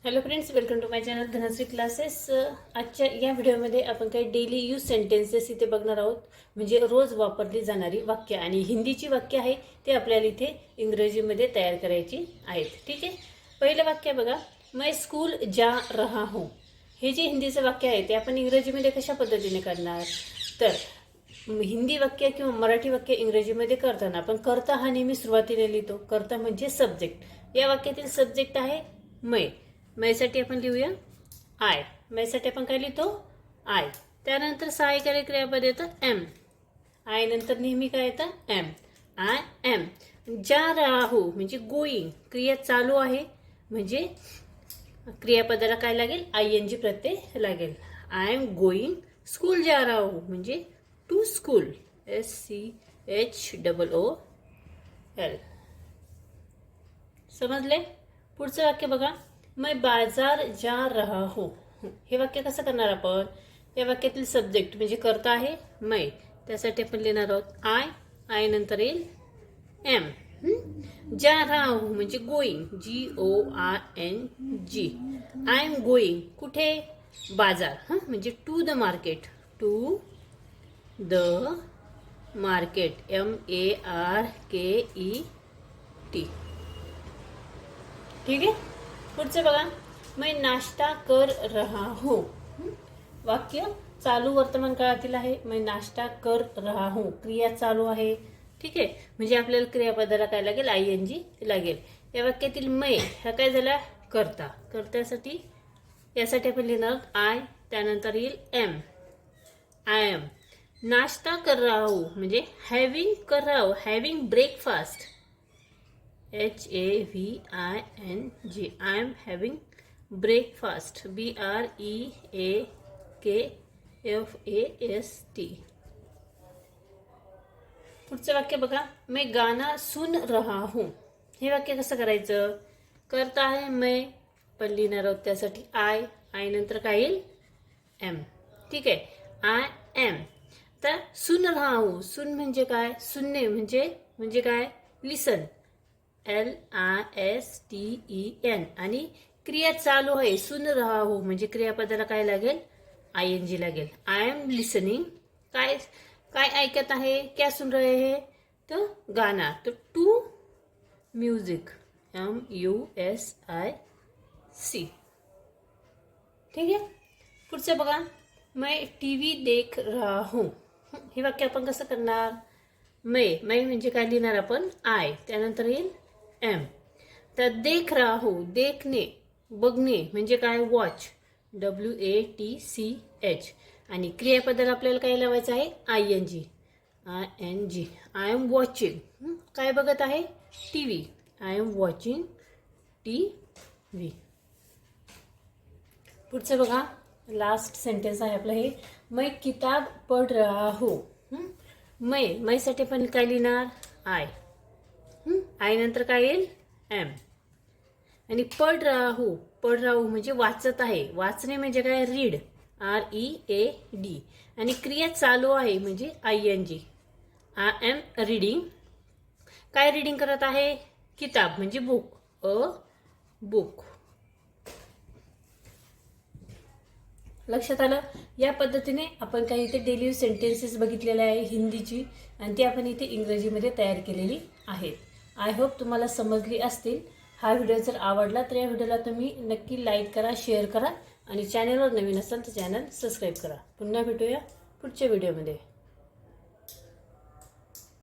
Hello friends, welcome to my channel Dhanashree classes. आजच्या या व्हिडिओमध्ये आपण काही डेली यूज सेंटेन्सेस इथे बघणार आहोत. म्हणजे रोज वापरली जाणारी वाक्य आणि हिंदीची वाक्य आहे ते आपल्याला इथे इंग्रजीमध्ये तयार करायची आहेत. ठीक आहे, पहिलं वाक्य बघा, मैं स्कूल जा रहा हूँ. हे जे हिंदीचं वाक्य आहे ते आपण इंग्रजीमध्ये कशा पद्धतीने करणार? तर हिंदी वाक्य किंवा मराठी वाक्य इंग्रजीमध्ये करताना आपण करता हा नेहमी सुरुवातीला लिहितो. करता म्हणजे सब्जेक्ट. या वाक्यातील सब्जेक्ट आहे मैं. मैसाठी आपण लिहूया आय. मैसाठी आपण काय लिहितो? आय. त्यानंतर सहाय्यकारी क्रियापद येतं एम. आय नंतर नेहमी काय येतं? एम. I am. जा रहा हूँ म्हणजे गोईंग, क्रिया चालू आहे म्हणजे क्रियापदाला काय लागेल? ING प्रत्यय लागेल. आय एम गोईंग स्कूल जा रहा हूँ म्हणजे टू स्कूल. SCHOOL. समजले? पुढचं वाक्य बघा, मैं बाजार जा रहा हूँ. हे वाक्य कसं करणार आपण? या वाक्यातील सब्जेक्ट म्हणजे करता आहे मैं, त्यासाठी आपण लिहिणार आहोत आय. आय नंतर येईल एम. जा रहा हूँ म्हणजे going, GOING. I am going कुठे? बाजार. म्हणजे to the market. To the market. MARKET. ठीक आहे. पुढचे बघा, मैं नाश्ता कर रहा हूँ. वाक्य चालू वर्तमान काळातील आहे. मैं नाश्ता कर रहा हूँ, क्रिया चालू आहे. ठीक आहे, म्हणजे आपल्याला क्रियापदाला काय लागेल? ING लागेल. या वाक्यातील मैं हा काय झाला? करता. करत्यासाठी यासाठी आपण लिहिणार आय. त्यानंतर येईल एम. I M. नाश्ता कर रहा हूँ म्हणजे हॅव्हिंग कर रहा हूँ, having breakfast. HAVING. I am having breakfast. BREAKFAST. पुढचं वाक्य बघा, मैं गाना सुन रहा हूँ. हे वाक्य कसं करायचं? करता आहे मैं, पण लिहिणार आहोत त्यासाठी आय. आय नंतर काय येईल? एम. ठीक आहे, आय एम. तर सुन रहा हूँ, सुन म्हणजे काय? सुनणे म्हणजे काय? लिसन. LISTEN. आणि क्रिया चालू आहे सुन रहा हूँ म्हणजे क्रियापदाला काय लागेल? ING लागेल. I am listening. काय काय ऐकत आहे? क्या सुन रहे हैं? तो गाना. तो टू म्युझिक. MUSIC. ठीक आहे. पुढचं बघा, मैं टीव्ही देख रहा हूँ. हे वाक्य आपण कसं करणार? मैं म्हणजे काय लिहिणार आपण? आय. त्यानंतर येईल एम. तर देख रहा हूँ, देखणे बघणे म्हणजे काय? वॉच. WATCH. आणि क्रियापदाला आपल्याला काय लावायचं आहे? ING. I am watching. काय बघत आहे? TV. I am watching TV. पुढचं बघा, लास्ट सेंटेन्स आहे आपलं हे, मैं किताब पढ़ रहा हूँ. मैं साठी पण काय लिहिणार? आय. आय नंतर काय येईल? एम. आणि पढ़ रहा हूँ म्हणजे वाचत आहे. वाचणे म्हणजे काय? रीड. READ. आणि क्रिया चालू आहे म्हणजे ING. I am reading. काय रीडिंग करत आहे? किताब म्हणजे बुक. बुक. लक्षात आलं? या पद्धतीने आपण काही इथे डेली यूज सेंटेन्सेस बघितलेले आहे हिंदीची, आणि ती आपण इथे इंग्रजीमध्ये तयार केलेली आहेत. आय होप तुम्हाला समजली असतील. हा व्हिडिओ जर आवडला तर या व्हिडिओला तुम्ही नक्की लाईक करा, शेअर करा, आणि चॅनलवर नवीन असाल तर चॅनल सबस्क्राईब करा. पुन्हा भेटूया पुढच्या व्हिडिओमध्ये.